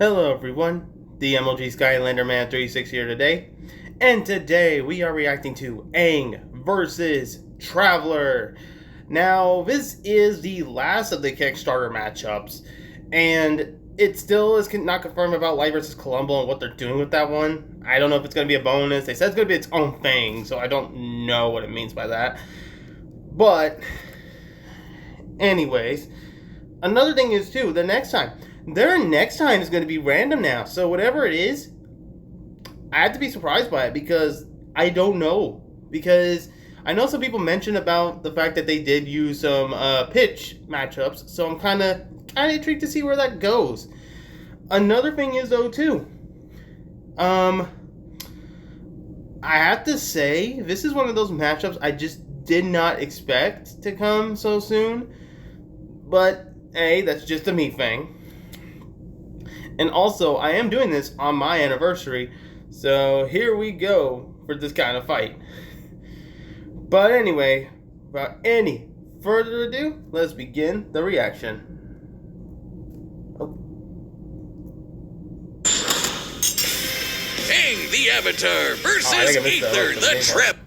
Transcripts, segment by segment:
Hello everyone, the MLG Skylander Man 36 here today, and today we are reacting to Aang versus Traveler. Now, this is the last of the Kickstarter matchups, and it still is not confirmed about Light versus Columbo and what they're doing with that one. I don't know if it's going to be a bonus. They said it's going to be its own thing, so I don't know what it means by that. But, anyways, another thing is too, their next time is going to be random now. So whatever it is, I have to be surprised by it because I don't know. Because I know some people mentioned about the fact that they did use some pitch matchups. So I'm kind of intrigued to see where that goes. Another thing is though too, I have to say this is one of those matchups I just did not expect to come so soon. But hey, that's just a me thing. And also, I am doing this on my anniversary, so here we go for this kind of fight. But anyway, without any further ado, let's begin the reaction. Aang the Avatar versus Aether the Traveler.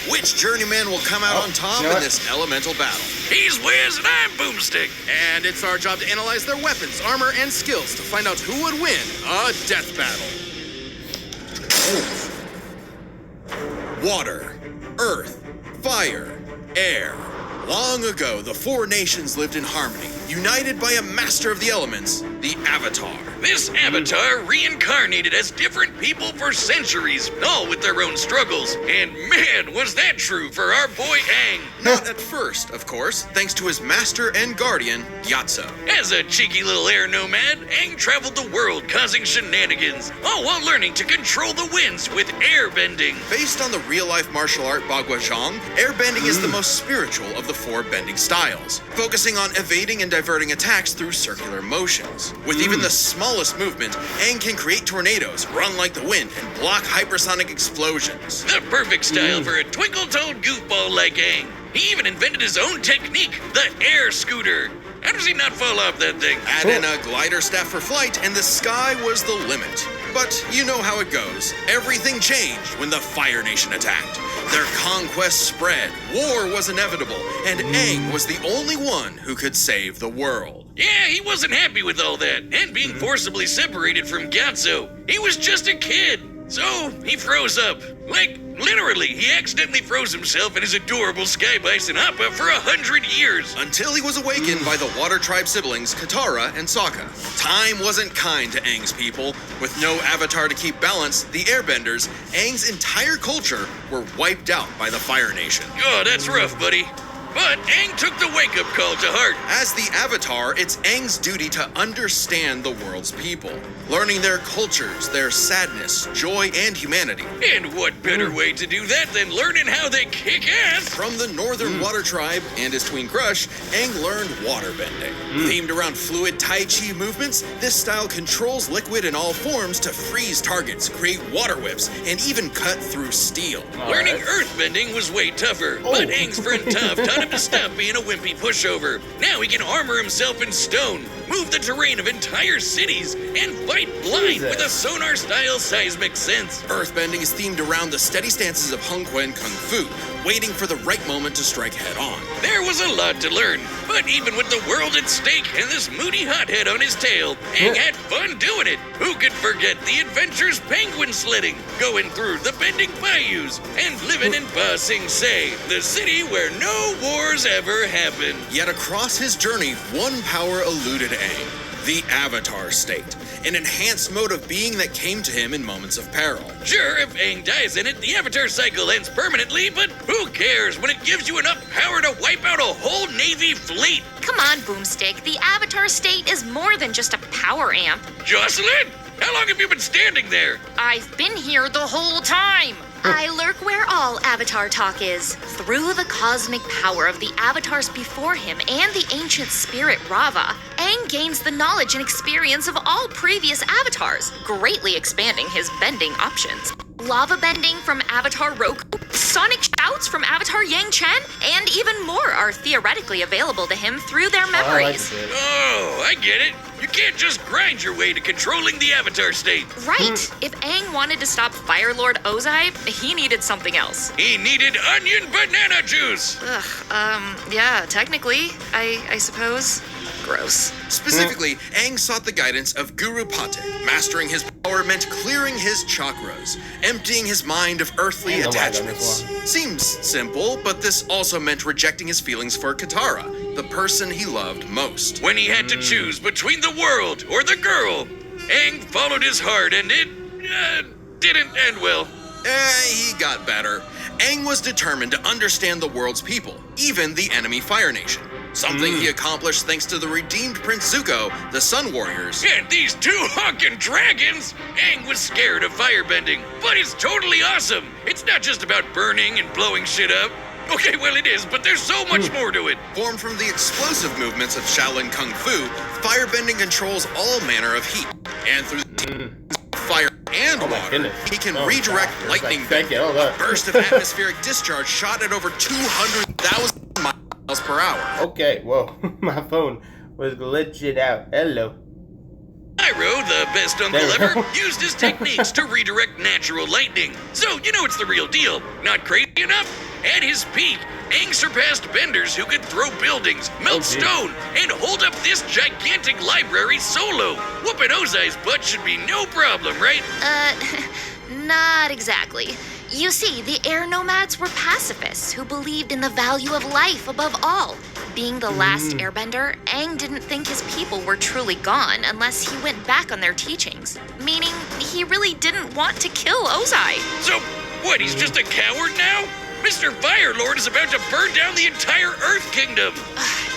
Which journeyman will come out on top in this elemental battle? He's Wiz and I'm Boomstick. And it's our job to analyze their weapons, armor, and skills to find out who would win a death battle. Water, earth, fire, air. Long ago, the four nations lived in harmony, united by a master of the elements, the Avatar. This Avatar reincarnated as different people for centuries, all with their own struggles. And man, was that true for our boy Aang. Not at first, of course, thanks to his master and guardian, Gyatso. As a cheeky little air nomad, Aang traveled the world causing shenanigans, all while learning to control the winds with airbending. Based on the real-life martial art Bagua Zhang, airbending is the most spiritual of the four bending styles, focusing on evading and diverting attacks through circular motions. With even the smallest movement, Aang can create tornadoes, run like the wind, and block hypersonic explosions. The perfect style for a twinkle-toed goofball like Aang. He even invented his own technique, the air scooter. How does he not fall off that thing? Add in a glider staff for flight, and the sky was the limit. But you know how it goes. Everything changed when the Fire Nation attacked. Their conquest spread, war was inevitable, and Aang was the only one who could save the world. Yeah, he wasn't happy with all that, and being forcibly separated from Gyatso. He was just a kid, so he froze up. Like, literally, he accidentally froze himself and his adorable Sky Bison Appa for 100 years. Until he was awakened by the Water Tribe siblings, Katara and Sokka. Time wasn't kind to Aang's people. With no avatar to keep balance, the Airbenders, Aang's entire culture, were wiped out by the Fire Nation. Oh, that's rough, buddy. But Aang took the wake-up call to heart. As the Avatar, it's Aang's duty to understand the world's people, learning their cultures, their sadness, joy, and humanity. And what better way to do that than learning how they kick ass? From the Northern Water Tribe and his twin crush, Aang learned waterbending. Themed around fluid Tai Chi movements, this style controls liquid in all forms to freeze targets, create water whips, and even cut through steel. Learning earthbending was way tougher, but Aang's friend Toph taught him to stop being a wimpy pushover. Now he can armor himself in stone, move the terrain of entire cities, and fight blind with a sonar-style seismic sense. Earthbending is themed around the steady stances of Hung Kuen Kung Fu, waiting for the right moment to strike head-on. There was a lot to learn, but even with the world at stake and this moody hothead on his tail, Aang had fun doing it. Who could forget the adventures penguin sledding, going through the bending bayous, and living in Ba Sing Se, the city where no wars ever happened. Yet across his journey, one power eluded Aang. The Avatar state, an enhanced mode of being that came to him in moments of peril. Sure, if Aang dies in it, the Avatar cycle ends permanently, but who cares when it gives you enough power to wipe out a whole Navy fleet? Come on, Boomstick. The Avatar state is more than just a power amp. Jocelyn, how long have you been standing there? I've been here the whole time. I lurk where all Avatar talk is. Through the cosmic power of the Avatars before him and the ancient spirit Rava, Aang gains the knowledge and experience of all previous Avatars, greatly expanding his bending options. lava bending from Avatar Roku, sonic shouts from Avatar Yang Chen, and even more are theoretically available to him through their memories. Oh, I get it. You can't just grind your way to controlling the Avatar state. Right. If Aang wanted to stop Fire Lord Ozai, he needed something else. He needed onion banana juice. Yeah, technically, I suppose. Gross. Specifically, Aang sought the guidance of Guru Patek. Mastering his power meant clearing his chakras, emptying his mind of earthly attachments. Seems simple, but this also meant rejecting his feelings for Katara, the person he loved most. When he had to choose between the world or the girl, Aang followed his heart and it didn't end well. He got better. Aang was determined to understand the world's people, even the enemy Fire Nation. Something he accomplished thanks to the redeemed Prince Zuko, the Sun Warriors. And these two honkin' dragons! Aang was scared of firebending, but it's totally awesome! It's not just about burning and blowing shit up. Okay, well it is, but there's so much more to it. Formed from the explosive movements of Shaolin Kung Fu, firebending controls all manner of heat. And through fire and water, he can redirect lightning bending, a burst of atmospheric discharge shot at over 200,000 miles per hour. Okay, whoa, my phone was glitching out. Hello. Iroh, the best uncle ever, used his techniques to redirect natural lightning. So, you know it's the real deal. Not crazy enough? At his peak, Aang surpassed benders who could throw buildings, melt stone, and hold up this gigantic library solo. Whooping Ozai's butt should be no problem, right? Not exactly. You see, the air nomads were pacifists who believed in the value of life above all. Being the last airbender, Aang didn't think his people were truly gone unless he went back on their teachings, meaning he really didn't want to kill Ozai. So, what, he's just a coward now? Mr. Firelord is about to burn down the entire Earth Kingdom!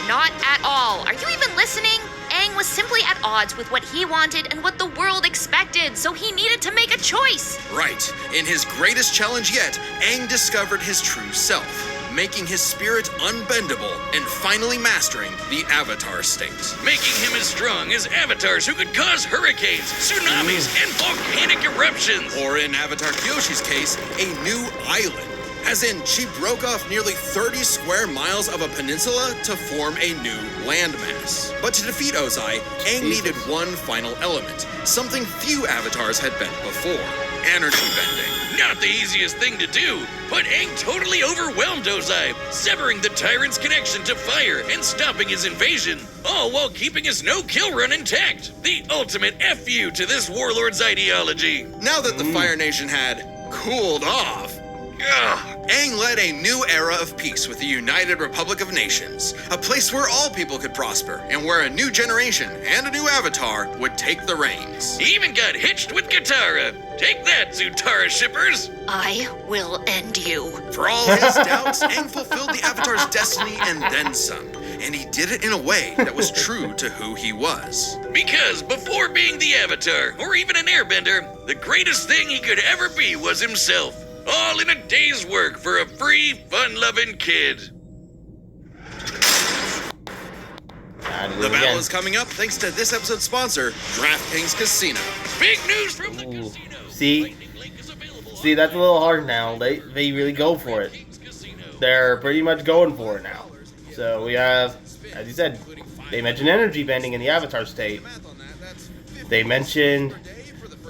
Not at all. Are you even listening? Aang was simply at odds with what he wanted and what the world expected, so he needed to make a choice. Right. In his greatest challenge yet, Aang discovered his true self, making his spirit unbendable and finally mastering the Avatar state. Making him as strong as avatars who could cause hurricanes, tsunamis, and volcanic eruptions. Or in Avatar Kyoshi's case, a new island. As in, she broke off nearly 30 square miles of a peninsula to form a new landmass. But to defeat Ozai, Aang needed one final element, something few avatars had bent before: energy bending. Not the easiest thing to do, but Aang totally overwhelmed Ozai, severing the tyrant's connection to fire and stopping his invasion, all while keeping his no-kill run intact. The ultimate F-you to this warlord's ideology. Now that the Fire Nation had cooled off, Aang led a new era of peace with the United Republic of Nations, a place where all people could prosper, and where a new generation and a new avatar would take the reins. He even got hitched with Katara. Take that, Zutara shippers! I will end you. For all his doubts, Aang fulfilled the Avatar's destiny and then some. And he did it in a way that was true to who he was. Because before being the Avatar, or even an airbender, the greatest thing he could ever be was himself. All in a day's work for a free, fun-loving kid. The battle is coming up thanks to this episode's sponsor, DraftKings Casino. Big news from the casino. See, that's a little hard now. They really go for it. They're pretty much going for it now. So we have, as you said, they mentioned energy bending in the Avatar state. They mentioned,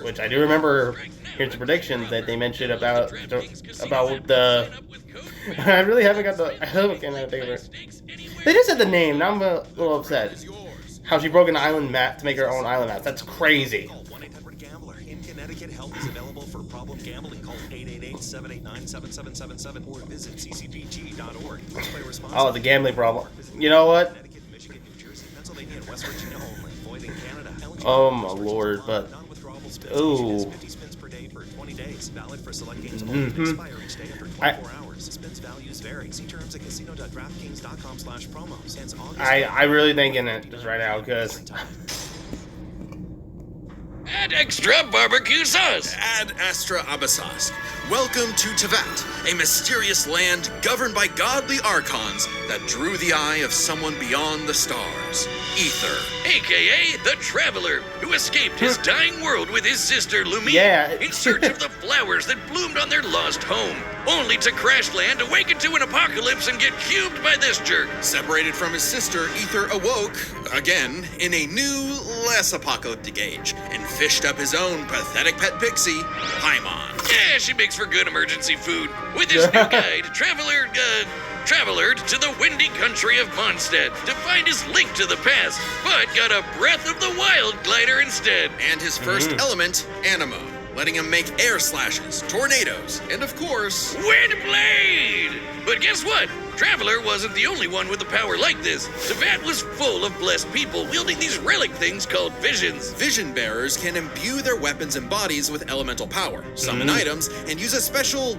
which I do remember here's the predictions that they mentioned about the I really haven't got the I can't think of it. They just said the name, now I'm a little upset. How she broke an island map to make her own island map. That's crazy. 1-800-GAMBLER. In Connecticut, help is available for problem gambling. Call 888-789-7777 or visit ccpg.org. Play responsibly. Oh, the gambling problem. You know what? Connecticut, Michigan, New Jersey, Pennsylvania, and West Virginia only. Void in Canada. Oh my lord, but ooh. 50 spins per day for 20 days. Valid for select games only. Expire each day after 24 hours. Spins values vary. See terms at casino.draftkings.com/promos. Ends August. I really thinking it just right now because Add extra barbecue sauce. Ad Astra Abyssos. Welcome to Tevat, a mysterious land governed by godly archons that drew the eye of someone beyond the stars, Ether. AKA the Traveler, who escaped his dying world with his sister Lumine Yeah. in search of the flowers that bloomed on their lost home, only to crash land, awaken to an apocalypse, and get cubed by this jerk. Separated from his sister, Ether awoke, again, in a new, less apocalyptic age, and fished up his own pathetic pet pixie, Paimon. Yeah, she makes for good emergency food. With his new guide, traveler to the windy country of Mondstadt to find his link to the past, but got a Breath of the Wild glider instead. And his first element, Animo, letting him make air slashes, tornadoes, and of course, Windblade! But guess what? Traveler wasn't the only one with a power like this. Tevat was full of blessed people wielding these relic things called visions. vision bearers can imbue their weapons and bodies with elemental power, summon items, and use a special,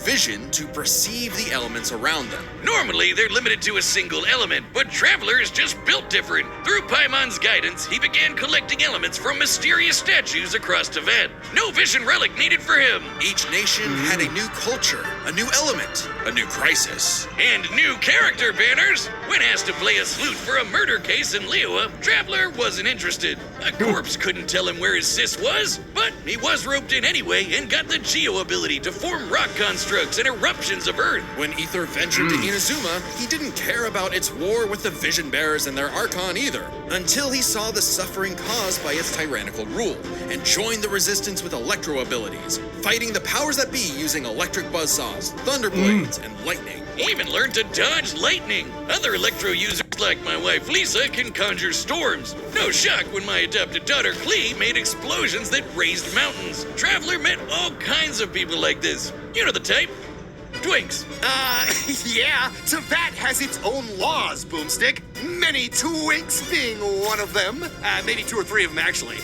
vision to perceive the elements around them. Normally, they're limited to a single element, but Traveler is just built different. Through Paimon's guidance, he began collecting elements from mysterious statues across Tevat. No vision relic needed for him. Each nation had a new culture, a new element, a new crisis. And new character banners. When asked to play a sleuth for a murder case in Liyue, Traveler wasn't interested. A corpse couldn't tell him where his sis was, but he was roped in anyway and got the Geo ability to form rock constructs and eruptions of Earth. When Ether ventured to Inazuma, he didn't care about its war with the Vision Bearers and their Archon either, until he saw the suffering caused by its tyrannical rule, and joined the resistance with electro abilities, fighting the powers that be using electric buzzsaws, thunder blades, and lightning. He even learned to dodge lightning. Other electro users like my wife Lisa can conjure storms. No shock when my adopted daughter Klee made explosions that raised mountains. Traveler met all kinds of people like this. You know the type. Twinks. Yeah, Tevat has its own laws, Boomstick. Many twinks being one of them. Maybe 2 or 3 of them, actually.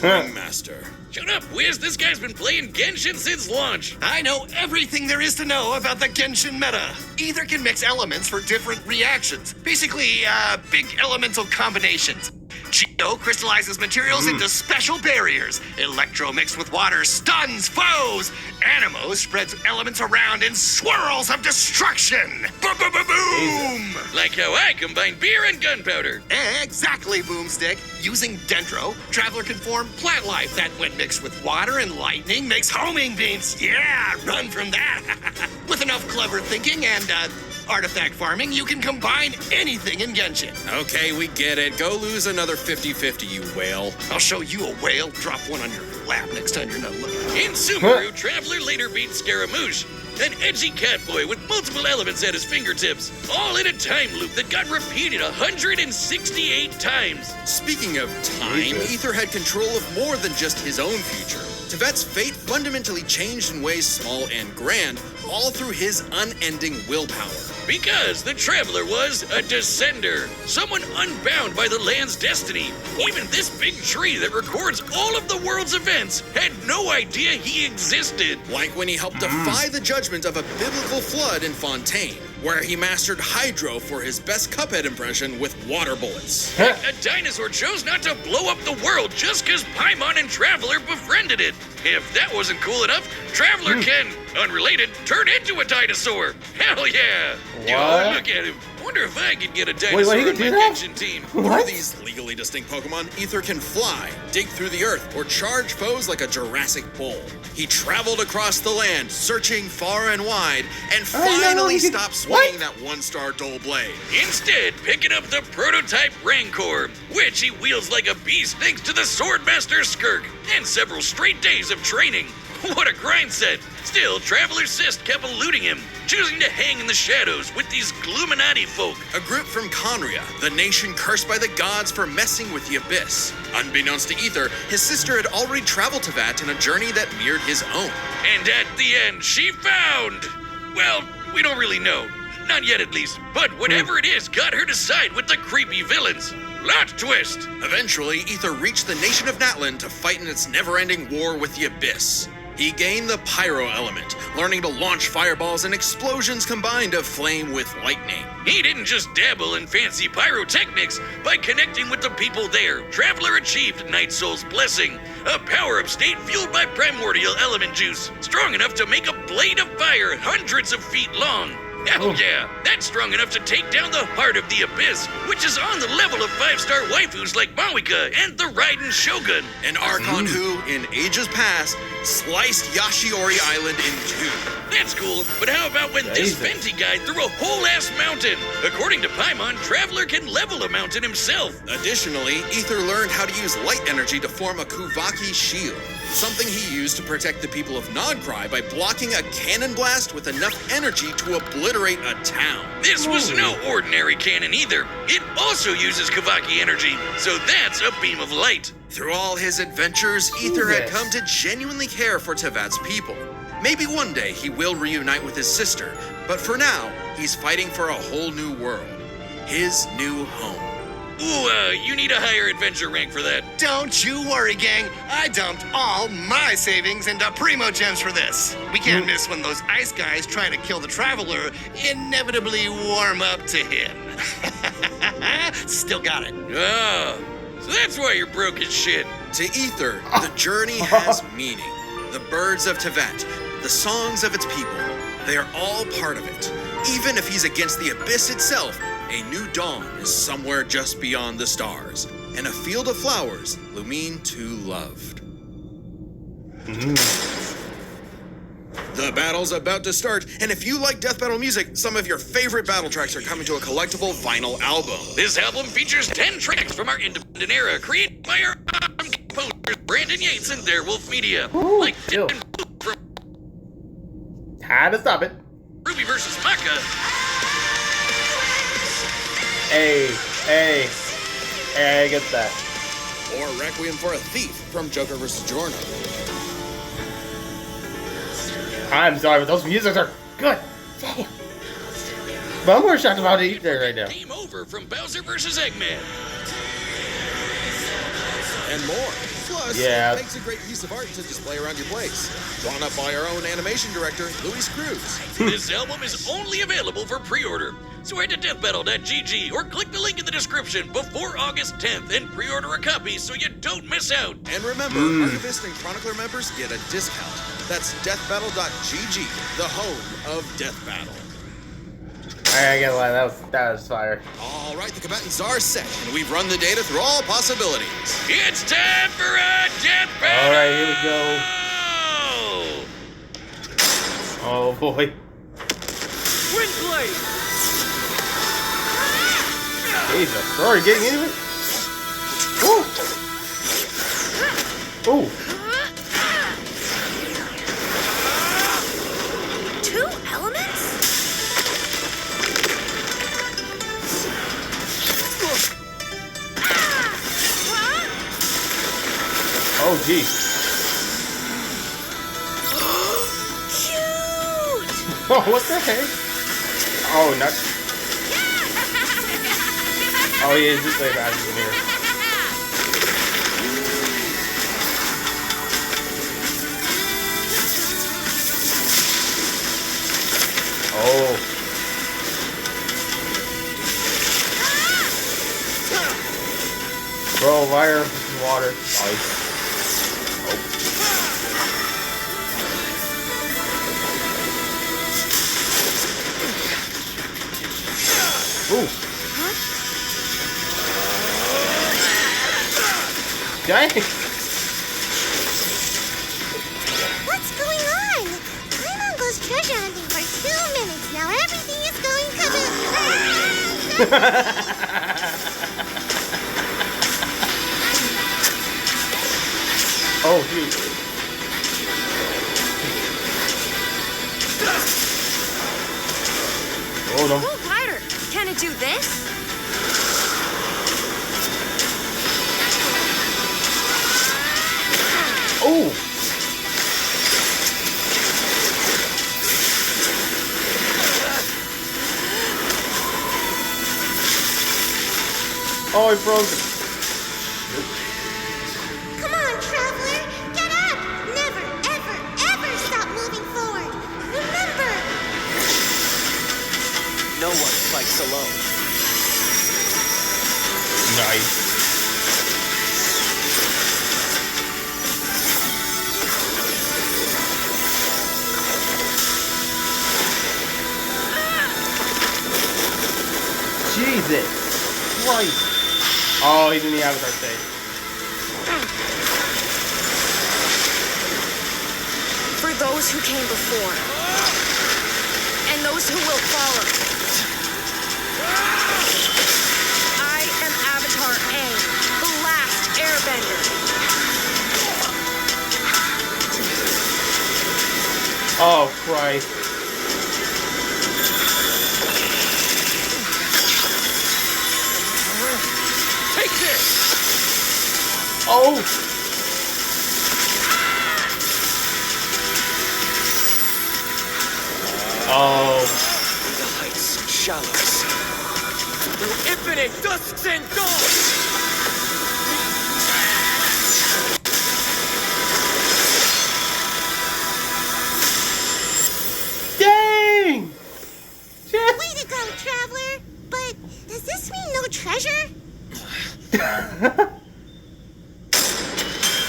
Ringmaster. Shut up, Wiz. This guy's been playing Genshin since launch. I know everything there is to know about the Genshin meta. Ether can mix elements for different reactions. Basically, big elemental combinations. Geo crystallizes materials into special barriers. Electro mixed with water stuns foes. Animo spreads elements around in swirls of destruction. Boom! Like how I combine beer and gunpowder. Exactly, Boomstick. Using Dendro, Traveler can form plant life that, when mixed with water and lightning, makes homing beams. Yeah, run from that. With enough clever thinking and, artifact farming, you can combine anything in Genshin. Okay, we get it. Go lose another 50-50, you whale. I'll show you a whale. Drop one on your lap next time you're not looking. In Subaru, Traveler later beat Scaramouche, an edgy catboy with multiple elements at his fingertips, all in a time loop that got repeated 168 times. Speaking of time, Ether had control of more than just his own future. Tevat's fate fundamentally changed in ways small and grand, all through his unending willpower. Because the Traveler was a descender, someone unbound by the land's destiny. Even this big tree that records all of the world's events had no idea he existed. Like when he helped defy the judgment of a biblical flood in Fontaine, where he mastered Hydro for his best Cuphead impression with water bullets. A dinosaur chose not to blow up the world just because Paimon and Traveler befriended it. If that wasn't cool enough, Traveler can, unrelated, turn into a dinosaur. Hell yeah! What? Yo, look at him. Wonder if I could get a dinosaur Wait, he on can my do that? Genshin team. Through these legally distinct Pokemon, Ether can fly, dig through the earth, or charge foes like a Jurassic bull. He traveled across the land, searching far and wide, and finally stopped swinging that one-star dull blade. Instead, picking up the prototype Rancor, which he wields like a beast thanks to the Swordmaster Skirk, and several straight days of training. What a grind set! Still, Traveler's Cyst kept eluding him, choosing to hang in the shadows with these Gluminati folk. A group from Conria, the nation cursed by the gods for messing with the Abyss. Unbeknownst to Ether, his sister had already traveled to Vat in a journey that mirrored his own. And at the end, she found... Well, we don't really know. Not yet, at least. But whatever it is got her to side with the creepy villains. Plot twist! Eventually, Ether reached the nation of Natlan to fight in its never-ending war with the Abyss. He gained the Pyro element, learning to launch fireballs and explosions combined of flame with lightning. He didn't just dabble in fancy pyrotechnics. By connecting with the people there, Traveler achieved Night Soul's Blessing, a power-up state fueled by primordial element juice, strong enough to make a blade of fire hundreds of feet long. Oh yeah, that's strong enough to take down the heart of the abyss, which is on the level of 5-star waifus like Mawika and the Raiden Shogun. An Archon who, in ages past, sliced Yashiori Island in two. That's cool, but how about when this Fenty guy threw a whole-ass mountain? According to Paimon, Traveler can level a mountain himself. Additionally, Ether learned how to use light energy to form a Kuvaki shield, something he used to protect the people of Nodcry by blocking a cannon blast with enough energy to obliterate a town. This was no ordinary cannon either. It also uses Kavaki energy, so that's a beam of light. Through all his adventures, Ether had come to genuinely care for Tevat's people. Maybe one day he will reunite with his sister, but for now, he's fighting for a whole new world. His new home. Ooh, you need a higher adventure rank for that. Don't you worry, gang. I dumped all my savings into Primo Gems for this. We can't miss when those ice guys trying to kill the Traveler inevitably warm up to him. Still got it. Oh, so that's why you're broke as shit. To Ether, the journey has meaning. The birds of Tevat, the songs of its people, they are all part of it. Even if he's against the abyss itself, a new dawn is somewhere just beyond the stars, and a field of flowers Lumine too loved. The battle's about to start, and if you like death battle music, some of your favorite battle tracks are coming to a collectible vinyl album. This album features 10 tracks from our independent era, created by our composers Brandon Yates and Darewolf Media. Like Ew. from Had to stop it. Ruby vs. Maka, Hey, I get that. Or Requiem for a Thief from Joker vs. Giorno. I'm sorry, but those musics are good. Damn. But I'm more shocked about Ether right now. Game Over from Bowser vs. Eggman. And more. Plus, Yeah. it makes a great piece of art to display around your place. Drawn up by our own animation director, Luis Cruz. This album is only available for pre-order. So head to deathbattle.gg or click the link in the description before August 10th and pre-order a copy so you don't miss out. And remember, Archivist and Chronicler members get a discount. That's deathbattle.gg, the home of Death Battle. I gotta lie, that was fire. All right, the combatants are set, and we've run the data through all possibilities. It's time for a death battle! Alright, here we go. Oh boy. Windblade! Jesus, bro, are you getting into it? Ooh! Ooh! Two elements? Oh, geez. Cute! Oh, what the heck? Oh, not. Oh, yeah, it's just like that in here. Oh. Bro, fire, water, ice. Ooh. Dang. What's going on? I'm on Ghost treasure hunting for 2 minutes now. Everything is going Oh, geez. Hold on. Cool glider. Can it do this? Oh. Oh, it froze. Come on, traveler. Get up. Never, ever, ever stop moving forward. Remember. No one fights alone. Nice. Oh, he's in the Avatar state. For those who came before, and those who will follow, I am Avatar Aang, the last airbender. Oh, Christ. Take this! Oh! Oh. The heights and shallows. Through infinite dusks and dawns. Dang! Way to go, traveler. But does this mean no treasure?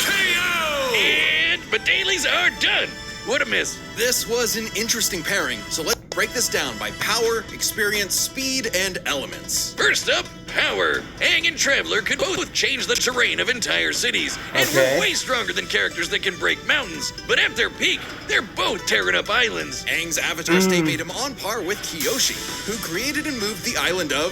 KO! And my dailies are done. What a miss. This was an interesting pairing, so let's break this down by power, experience, speed, and elements. First up, power. Aang and Traveler could both change the terrain of entire cities, and Okay. were way stronger than characters that can break mountains. But at their peak, they're both tearing up islands. Aang's avatar state made him on par with Kyoshi, who created and moved the island of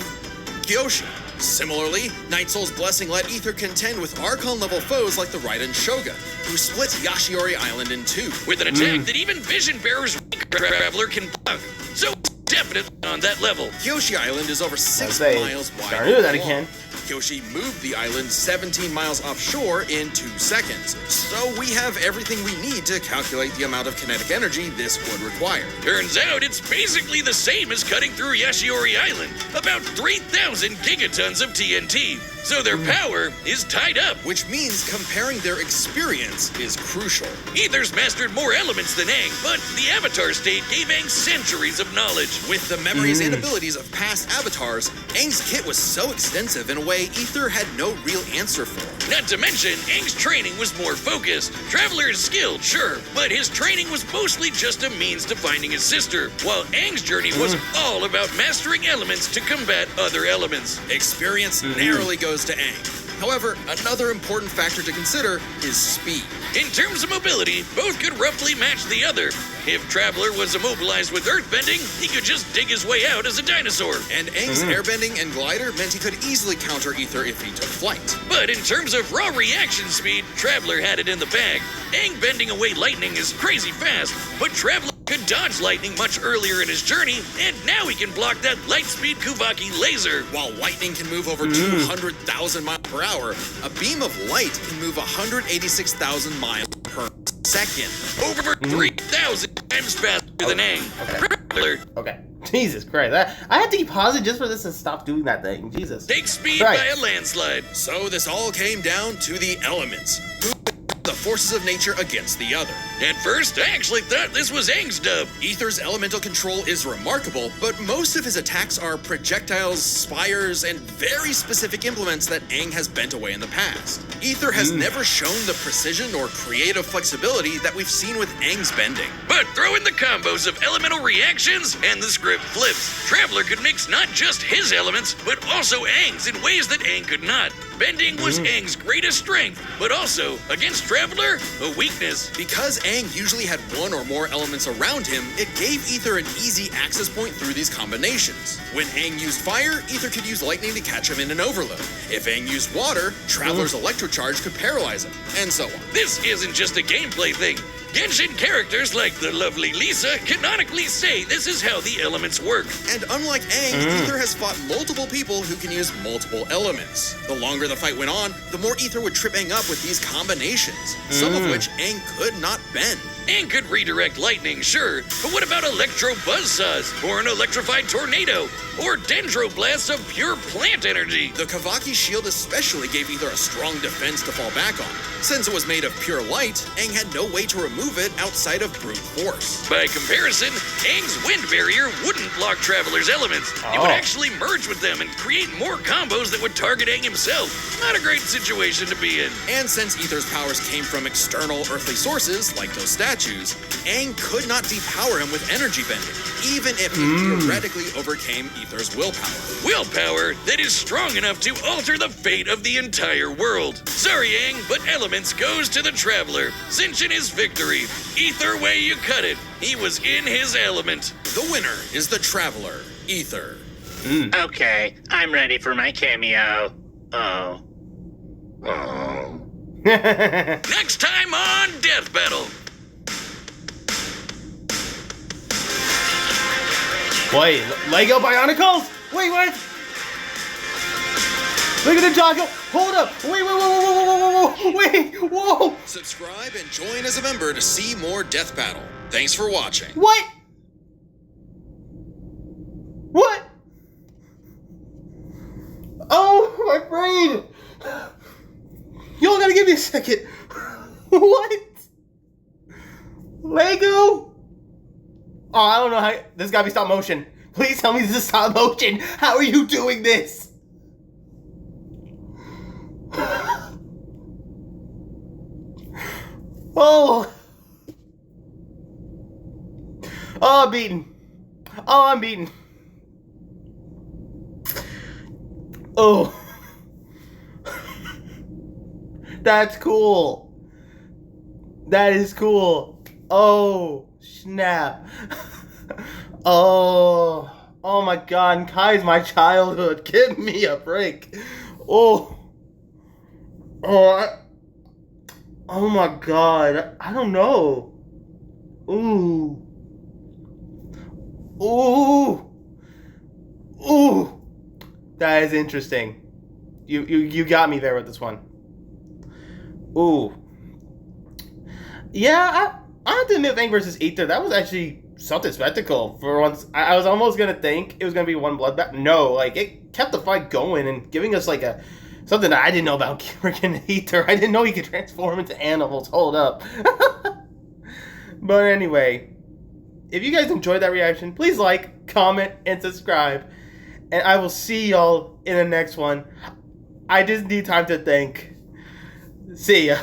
Kyoshi. Similarly, Night Soul's blessing let Ether contend with Archon-level foes like the Raiden Shogun, who split Yashiori Island in two. With an attack that even Vision Bearer's Traveler can block. So definitely on that level. Kyoshi Island is over 6 say, miles wide. I knew that and long. again. Kyoshi moved the island 17 miles offshore in 2 seconds. So we have everything we need to calculate the amount of kinetic energy this would require. Turns out it's basically the same as cutting through Yashiori Island, about 3,000 gigatons of TNT. So their power is tied up. Which means comparing their experience is crucial. Ether's mastered more elements than Aang, but the Avatar state gave Aang centuries of knowledge. With the memories and abilities of past avatars, Aang's kit was so extensive in a way Ether had no real answer for. Not to mention, Aang's training was more focused. Traveler is skilled, sure, but his training was mostly just a means to finding his sister, while Aang's journey was all about mastering elements to combat other elements. Experience narrowly goes to Aang. However, another important factor to consider is speed. In terms of mobility, both could roughly match the other. If Traveler was immobilized with earthbending, he could just dig his way out as a dinosaur. And Aang's airbending and glider meant he could easily counter Ether if he took flight. But in terms of raw reaction speed, Traveler had it in the bag. Aang bending away lightning is crazy fast, but Traveler could dodge lightning much earlier in his journey, and now he can block that light-speed Kuvaki laser. While lightning can move over 200,000 miles per hour, a beam of light can move 186,000 miles per second. Over 3,000 times faster than Aang. Traveler Okay. Jesus Christ. I had to keep pausing just for this to stop doing that thing. Jesus. takes speed Right. by a landslide. So this all came down to the elements. Who the forces of nature against the other. At first, I actually thought this was Aang's dub. Ether's elemental control is remarkable, but most of his attacks are projectiles, spires, and very specific implements that Aang has bent away in the past. Ether has never shown the precision or creative flexibility that we've seen with Aang's bending. But throw in the combos of elemental reactions, and the script flips. Traveler could mix not just his elements, but also Aang's in ways that Aang could not. Bending was Aang's greatest strength, but also, against Traveler, a weakness. Because Aang usually had one or more elements around him, it gave Ether an easy access point through these combinations. When Aang used fire, Ether could use lightning to catch him in an overload. If Aang used water, Traveler's electrocharge could paralyze him, and so on. This isn't just a gameplay thing. Genshin characters like the lovely Lisa canonically say this is how the elements work. And unlike Aang, Ether has fought multiple people who can use multiple elements. The longer the fight went on, the more Ether would trip Aang up with these combinations, some of which Aang could not bend. Aang could redirect lightning, sure, but what about electro buzzsaws, or an electrified tornado, or dendroblasts of pure plant energy? The Kavaki shield especially gave Ether a strong defense to fall back on. Since it was made of pure light, Aang had no way to remove remove it outside of brute force. By comparison, Aang's wind barrier wouldn't block Traveler's elements. It would actually merge with them and create more combos that would target Aang himself. Not a great situation to be in. And since Aether's powers came from external earthly sources, like those statues, Aang could not depower him with energy bending, even if he theoretically overcame Aether's willpower. Willpower that is strong enough to alter the fate of the entire world. Sorry, Aang, but elements goes to the Traveler, cinching his victory. Either way you cut it, he was in his element. The winner is the Traveler, Aether. Okay, I'm ready for my cameo. Oh. Next time on Death Battle. Wait, Lego Bionicles? Wait, what? Look at the Jocko! Hold up! Wait, whoa! Wait, whoa! Subscribe and join as a member to see more Death Battle. Thanks for watching. What? What? Oh, my brain! Y'all gotta give me a second. What? Lego? Oh, I don't know how. This gotta be stop motion. Please tell me this is stop motion. How are you doing this? Oh. Oh, I'm beaten. Oh, I'm beaten. Oh. That's cool. That is cool. Oh, snap. Oh. Oh my god, Kai's my childhood. Give me a break. Oh. Oh my god. I don't know. Ooh. Ooh. Ooh. That is interesting. You got me there with this one. Ooh. Yeah, I have to admit, Aang versus Aether, that was actually something spectacle for once. I was almost gonna think it was gonna be one bloodbath. No, like it kept the fight going and giving us like something that I didn't know about freaking Aether. I didn't know he could transform into animals. Hold up. But anyway, if you guys enjoyed that reaction, please like, comment, and subscribe. And I will see y'all in the next one. I just need time to think. See ya.